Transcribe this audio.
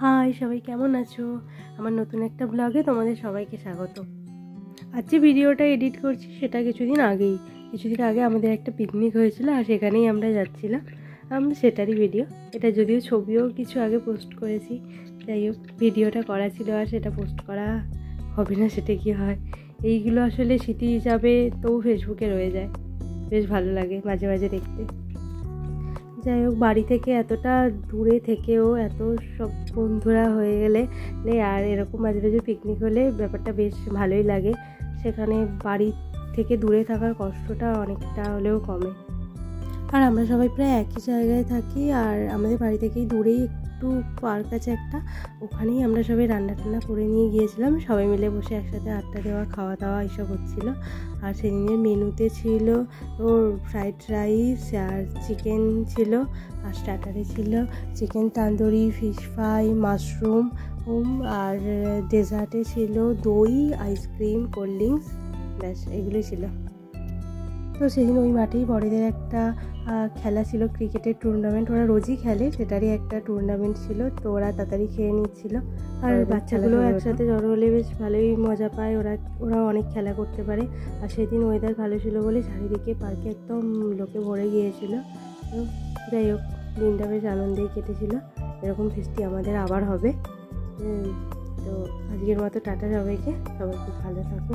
High সবাই, কেমন আছো? আমার নতুন একটা ব্লগে তোমাদের সবাইকে স্বাগত। আজ যে ভিডিওটা এডিট করছি সেটা কিছুদিন আগে আমাদের একটা পিকনিক হয়েছিল, আর সেখানেই আমরা যাচ্ছিলাম। সেটারই ভিডিও এটা, যদিও ছবিও কিছু আগে পোস্ট করেছি। যাই হোক, ভিডিওটা করা ছিল আর সেটা পোস্ট করা হবে না, সেটা কি হয়। এইগুলো আসলে স্মৃতি হিসাবে তবু ফেসবুকে রয়ে যায়, বেশ ভালো লাগে মাঝে মাঝে দেখতে। যাই হোক, বাড়ি থেকে এতটা দূরে থেকেও এত সব বন্ধুরা হয়ে গেলে আর এরকম মাঝে মাঝে পিকনিক হলে ব্যাপারটা বেশ ভালোই লাগে। সেখানে বাড়ি থেকে দূরে থাকার কষ্টটা অনেকটা হলেও কমে। আর আমরা সবাই প্রায় একই জায়গায় থাকি, আর আমাদের বাড়ি থেকেই দূরেই একটু পার্ক আছে একটা, ওখানেই আমরা সবাই রান্না টান্না করে নিয়ে গিয়েছিলাম। সবাই মিলে বসে একসাথে আড্ডা দেওয়া, খাওয়া দাওয়া এইসব হচ্ছিলো। আর সেদিনের মেনুতে ছিল ওর ফ্রাইড রাইস আর চিকেন ছিল, আর স্টার্টারে ছিল chicken tandoori, fish fry, mushroom, আর ডেজার্টে ছিল দই, আইসক্রিম, কোল্ড ড্রিঙ্কস, ব্যাস এগুলোই ছিল। তো সেদিন ওই মাঠেই বড়দের একটা খেলা ছিল, ক্রিকেটের টুর্নামেন্ট। ওরা রোজই খেলে, সেটারই একটা টুর্নামেন্ট ছিল। তো ওরা তাড়াতাড়ি খেয়ে নিচ্ছিল, আর বাচ্চাগুলো একসাথে জড়ো হলে বেশ ভালোই মজা পায়। ওরা অনেক খেলা করতে পারে। আর সেদিন ওয়েদার ভালো ছিল বলে চারিদিকে পার্কে একদম লোকে ভরে গিয়েছিল। তো যাই হোক, দিনটা বেশ আনন্দেই কেটেছিল। এরকম ফেস্টি আমাদের আবার হবে। তো আজকের মতো টাটা সবাইকে, সবাই খুব ভালো থাকো।